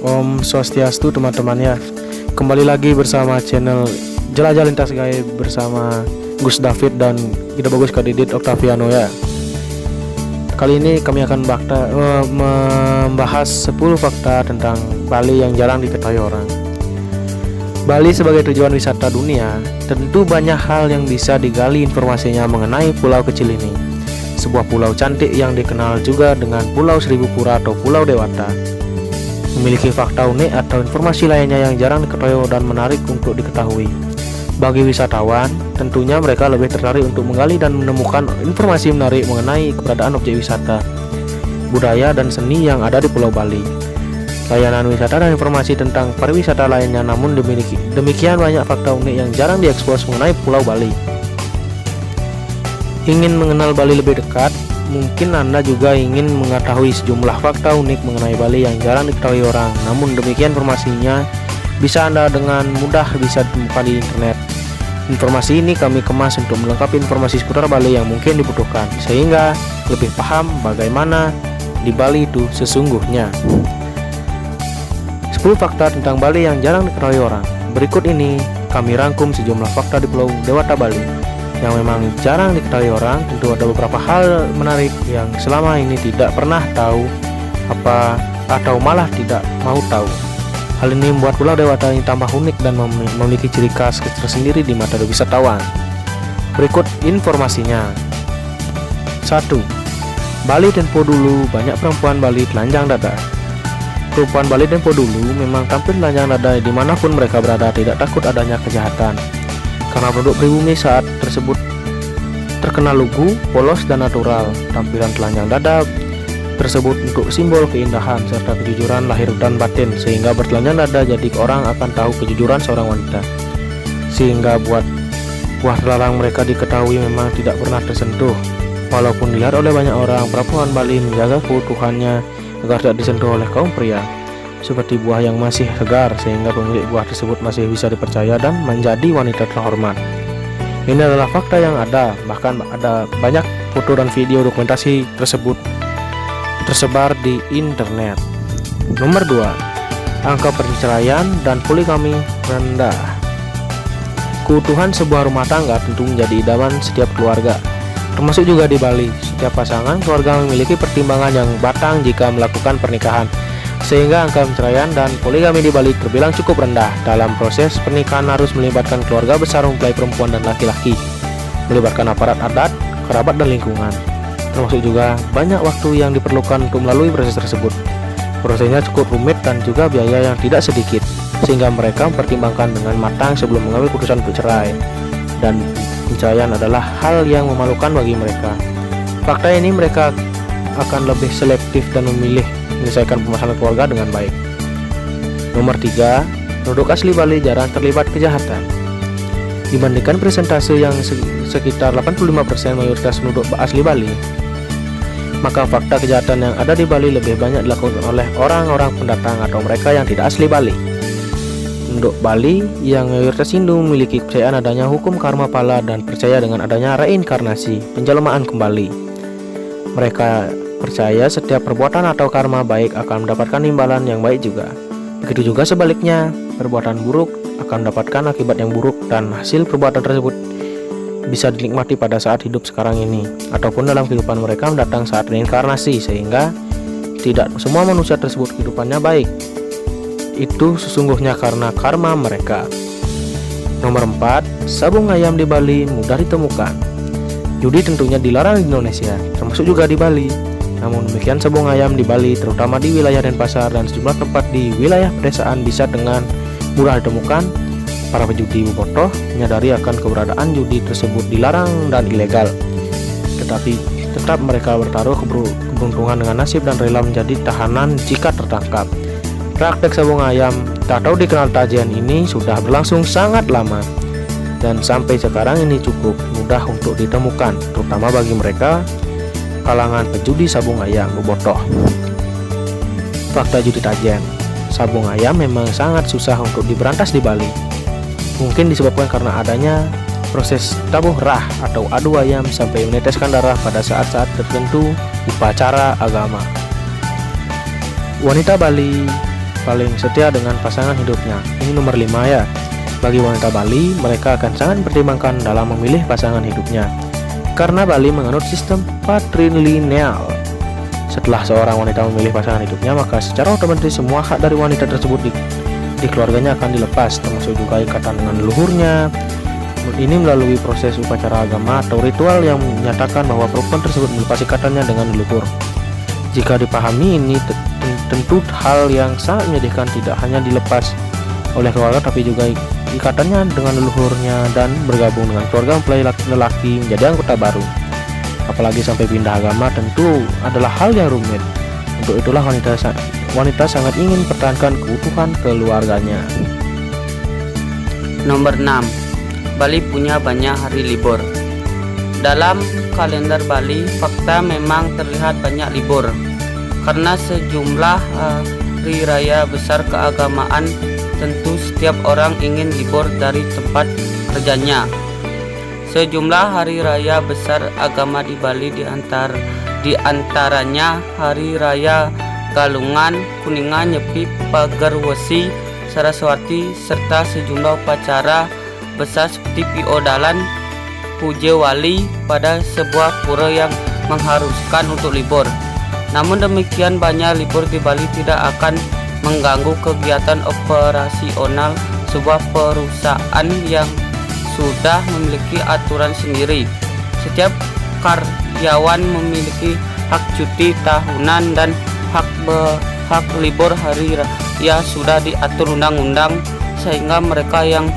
Om Swastiastu teman-teman ya. Kembali lagi bersama channel Jelajah Lintas Gaib bersama Gus David dan Gita Bagus Kadidit Octaviano ya. Kali ini kami akan membahas 10 fakta tentang Bali yang jarang diketahui orang. Bali sebagai tujuan wisata dunia, tentu banyak hal yang bisa digali informasinya mengenai pulau kecil ini. Sebuah pulau cantik yang dikenal juga dengan Pulau Seribu Pura atau Pulau Dewata. Memiliki fakta unik atau informasi lainnya yang jarang diketahui dan menarik untuk diketahui. Bagi wisatawan, tentunya mereka lebih tertarik untuk menggali dan menemukan informasi menarik mengenai keberadaan objek wisata, budaya dan seni yang ada di Pulau Bali. Layanan wisata dan informasi tentang pariwisata lainnya, namun demikian banyak fakta unik yang jarang diekspos mengenai Pulau Bali. Ingin mengenal Bali lebih dekat? Mungkin Anda juga ingin mengetahui sejumlah fakta unik mengenai Bali yang jarang diketahui orang. Namun demikian informasinya bisa Anda dengan mudah bisa ditemukan di internet. Informasi ini kami kemas untuk melengkapi informasi seputar Bali yang mungkin dibutuhkan, sehingga lebih paham bagaimana di Bali itu sesungguhnya. 10 fakta tentang Bali yang jarang diketahui orang. Berikut ini kami rangkum sejumlah fakta di Pulau Dewata Bali yang memang jarang diketahui orang. Tentu ada beberapa hal menarik yang selama ini tidak pernah tahu atau malah tidak mau tahu. Hal ini membuat Pulau Dewata ini tambah unik dan memiliki ciri khas tersendiri di mata wisatawan. Berikut informasinya. 1. Bali tempo dulu banyak perempuan Bali telanjang dada. Perempuan Bali tempo dulu memang tampil telanjang dada dimanapun mereka berada, tidak takut adanya kejahatan. Karena penduduk pribumi saat tersebut terkenal lugu, polos dan natural. Tampilan telanjang dada tersebut untuk simbol keindahan serta kejujuran lahir dan batin, sehingga bertelanjang dada jadi orang akan tahu kejujuran seorang wanita. Sehingga buah terlarang mereka diketahui memang tidak pernah tersentuh. Walaupun dilihat oleh banyak orang, perempuan Bali menjaga keutuhannya agar tidak disentuh oleh kaum pria. Seperti buah yang masih segar, sehingga pemilik buah tersebut masih bisa dipercaya dan menjadi wanita terhormat. Ini adalah fakta yang ada, bahkan ada banyak foto dan video dokumentasi tersebut tersebar di internet. Nomor 2. Angka perceraian dan poligami rendah. Keutuhan sebuah rumah tangga tentu menjadi idaman setiap keluarga, termasuk juga di Bali. Setiap pasangan keluarga memiliki pertimbangan yang matang jika melakukan pernikahan, sehingga angka perceraian dan poligami di Bali terbilang cukup rendah. Dalam proses pernikahan harus melibatkan keluarga besar mempelai perempuan dan laki-laki, melibatkan aparat adat, kerabat dan lingkungan. Termasuk juga banyak waktu yang diperlukan untuk melalui proses tersebut. Prosesnya cukup rumit dan juga biaya yang tidak sedikit, sehingga mereka mempertimbangkan dengan matang sebelum mengambil keputusan untuk cerai. Dan perceraian adalah hal yang memalukan bagi mereka. Fakta ini mereka akan lebih selektif dan memilih menyelesaikan permasalahan keluarga dengan baik. Nomor 3. Penduduk asli Bali jarang terlibat kejahatan. Dibandingkan persentase yang sekitar 85% mayoritas penduduk asli Bali, maka fakta kejahatan yang ada di Bali lebih banyak dilakukan oleh orang-orang pendatang atau mereka yang tidak asli Bali. Penduduk Bali yang mayoritas Hindu memiliki kepercayaan adanya hukum karma pala dan percaya dengan adanya reinkarnasi, penjelmaan kembali. Mereka percaya setiap perbuatan atau karma baik akan mendapatkan imbalan yang baik juga. Begitu juga sebaliknya, perbuatan buruk akan mendapatkan akibat yang buruk, dan hasil perbuatan tersebut bisa dinikmati pada saat hidup sekarang ini ataupun dalam kehidupan mereka mendatang saat reinkarnasi, sehingga tidak semua manusia tersebut kehidupannya baik. Itu sesungguhnya karena karma mereka. Nomor 4. Sabung ayam di Bali mudah ditemukan. Judi tentunya dilarang di Indonesia, termasuk juga di Bali. Namun demikian, sabung ayam di Bali, terutama di wilayah Denpasar dan sejumlah tempat di wilayah pedesaan, bisa dengan mudah ditemukan. Para pejudi bobotoh menyadari akan keberadaan judi tersebut dilarang dan ilegal, tetapi tetap mereka bertaruh keberuntungan dengan nasib dan rela menjadi tahanan jika tertangkap. Praktek sabung ayam atau dikenal tajian ini sudah berlangsung sangat lama, dan sampai sekarang ini cukup mudah untuk ditemukan, terutama bagi mereka kalangan pejudi sabung ayam bobotoh. Fakta judi tajian. Sabung ayam memang sangat susah untuk diberantas di Bali. Mungkin disebabkan karena adanya proses tabuh rah atau adu ayam sampai meneteskan darah pada saat-saat tertentu upacara agama. Wanita Bali paling setia dengan pasangan hidupnya. Ini nomor 5 ya. Bagi wanita Bali, mereka akan sangat mempertimbangkan dalam memilih pasangan hidupnya, karena Bali menganut sistem patrilineal. Setelah seorang wanita memilih pasangan hidupnya, maka secara otomatis semua hak dari wanita tersebut di keluarganya akan dilepas, termasuk juga ikatan dengan leluhurnya. Ini melalui proses upacara agama atau ritual yang menyatakan bahwa perempuan tersebut melepas ikatannya dengan leluhur. Jika dipahami ini, tentu hal yang sangat menyedihkan tidak hanya dilepas oleh keluarga, tapi juga ikatannya dengan leluhurnya dan bergabung dengan keluarga mempelai lelaki menjadi anggota baru. Apalagi sampai pindah agama, tentu adalah hal yang rumit. Untuk itulah wanita sangat ingin mempertahankan keutuhan keluarganya. Nomor 6. Bali punya banyak hari libur. Dalam kalender Bali, fakta memang terlihat banyak libur karena sejumlah hari raya besar keagamaan. Tentu setiap orang ingin libur dari tempat kerjanya. Sejumlah hari raya besar agama di Bali di antaranya Hari Raya Galungan, Kuningan, Nyepi, Pagar Wesi, Saraswati, serta sejumlah upacara besar seperti Piodalan, Puja Wali pada sebuah pura yang mengharuskan untuk libur. Namun demikian, banyak libur di Bali tidak akan mengganggu kegiatan operasional sebuah perusahaan yang sudah memiliki aturan sendiri. Setiap karyawan memiliki hak cuti tahunan dan hak libur hari raya sudah diatur undang-undang, sehingga mereka yang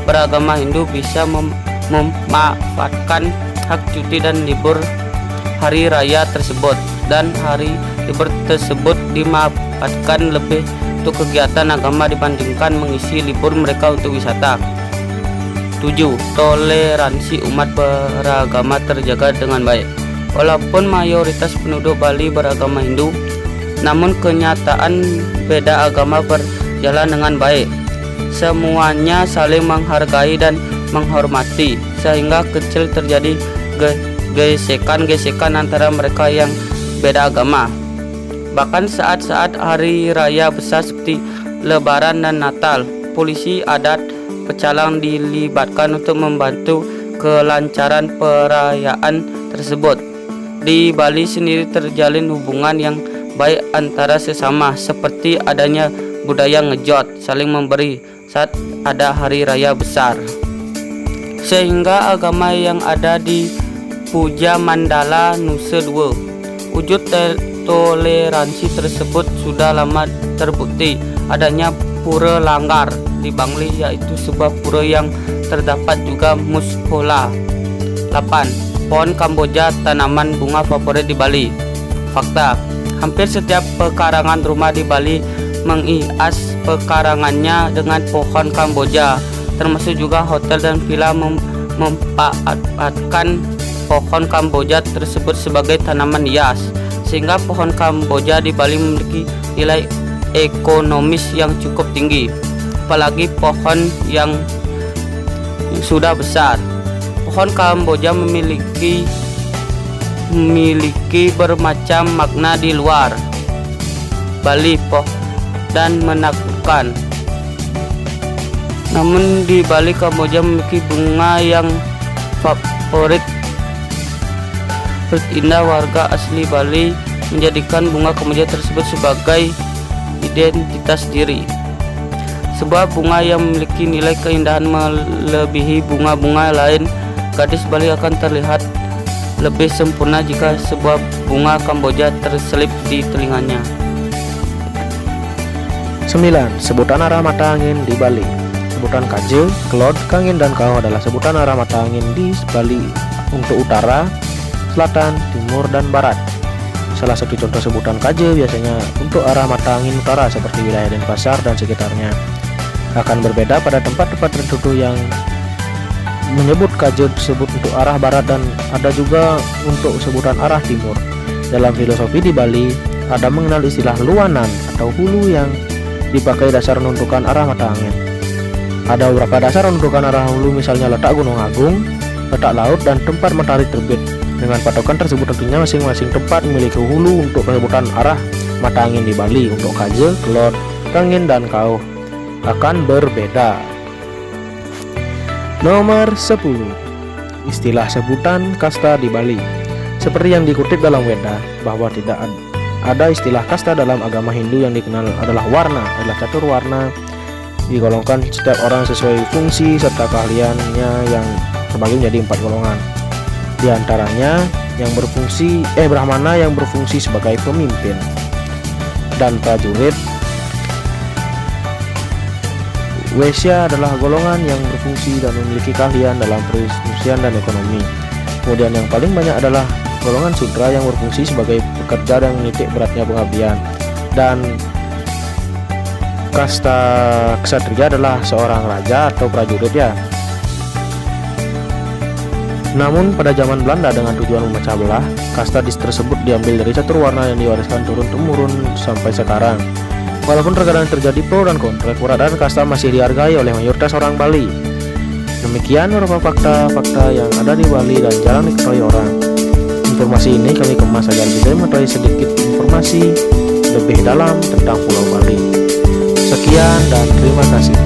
beragama Hindu bisa memanfaatkan hak cuti dan libur hari raya tersebut, dan hari libur tersebut dimanfaatkan lebih untuk kegiatan agama dibandingkan mengisi libur mereka untuk wisata. 7. Toleransi umat beragama terjaga dengan baik. Walaupun mayoritas penduduk Bali beragama Hindu, namun kenyataan beda agama berjalan dengan baik. Semuanya saling menghargai dan menghormati, sehingga kecil terjadi gesekan antara mereka yang beda agama. Bahkan saat-saat hari raya besar seperti Lebaran dan Natal, polisi adat pecalang dilibatkan untuk membantu kelancaran perayaan tersebut. Di Bali sendiri terjalin hubungan yang baik antara sesama, seperti adanya budaya ngejot, saling memberi saat ada hari raya besar. Sehingga agama yang ada di Puja Mandala Nusa Dua, wujud toleransi tersebut sudah lama terbukti. Adanya Pura Langgar di Bangli, yaitu sebuah pura yang terdapat juga muskola. 8. Pohon Kamboja, tanaman bunga favorit di Bali. Fakta: hampir setiap pekarangan rumah di Bali menghias pekarangannya dengan pohon Kamboja, termasuk juga hotel dan villa memanfaatkan pohon Kamboja tersebut sebagai tanaman hias, sehingga pohon Kamboja di Bali memiliki nilai ekonomis yang cukup tinggi, apalagi pohon yang sudah besar. Pohon Kamboja memiliki bermacam makna di luar Bali dan menakutkan. Namun di Bali, Kamboja memiliki bunga yang favorit indah. Warga asli Bali menjadikan bunga Kamboja tersebut sebagai identitas diri. Sebuah bunga yang memiliki nilai keindahan melebihi bunga-bunga lain. Gadis Bali akan terlihat lebih sempurna jika sebuah bunga Kamboja terselip di telinganya. 9. Sebutan arah mata angin di Bali. Sebutan Kaje, Kelod, Kangin, dan Kau adalah sebutan arah mata angin di Bali untuk utara, selatan, timur, dan barat. Salah satu contoh sebutan Kaje biasanya untuk arah mata angin utara seperti wilayah Denpasar dan sekitarnya. Akan berbeda pada tempat-tempat tertentu yang menyebut Kaje tersebut untuk arah barat, dan ada juga untuk sebutan arah timur. Dalam filosofi di Bali, ada mengenal istilah luanan atau hulu yang dipakai dasar menentukan arah mata angin. Ada beberapa dasar menentukan arah hulu, misalnya letak Gunung Agung, letak laut, dan tempat matahari terbit. Dengan patokan tersebut tentunya masing-masing tempat memiliki hulu untuk penyebutan arah mata angin di Bali. Untuk Kaje, Kelod, Tengin dan Kauh akan berbeda. Nomor 10. Istilah sebutan kasta di Bali. Seperti yang dikutip dalam Weda, bahwa tidak ada istilah kasta dalam agama Hindu. Yang dikenal adalah warna, adalah catur warna. Digolongkan setiap orang sesuai fungsi serta keahliannya yang terbagi menjadi 4 golongan. Di antaranya yang berfungsi Brahmana yang berfungsi sebagai pemimpin dan prajurit. Waisya adalah golongan yang berfungsi dan memiliki keahlian dalam perindustrian dan ekonomi. Kemudian yang paling banyak adalah golongan Sudra yang berfungsi sebagai pekerja dan menitik beratnya pengabdian. Dan kasta Ksatria adalah seorang raja atau prajurit ya. Namun pada zaman Belanda dengan tujuan memecah belah, kasta tersebut diambil dari catur warna yang diwariskan turun-temurun sampai sekarang. Walaupun terkadang terjadi pro dan kontra, keberadaan kasta masih dihargai oleh mayoritas orang Bali. Demikian beberapa fakta-fakta yang ada di Bali dan jarang diketahui orang. Informasi ini kami kemas agar bisa mengetahui sedikit informasi lebih dalam tentang Pulau Bali. Sekian dan terima kasih.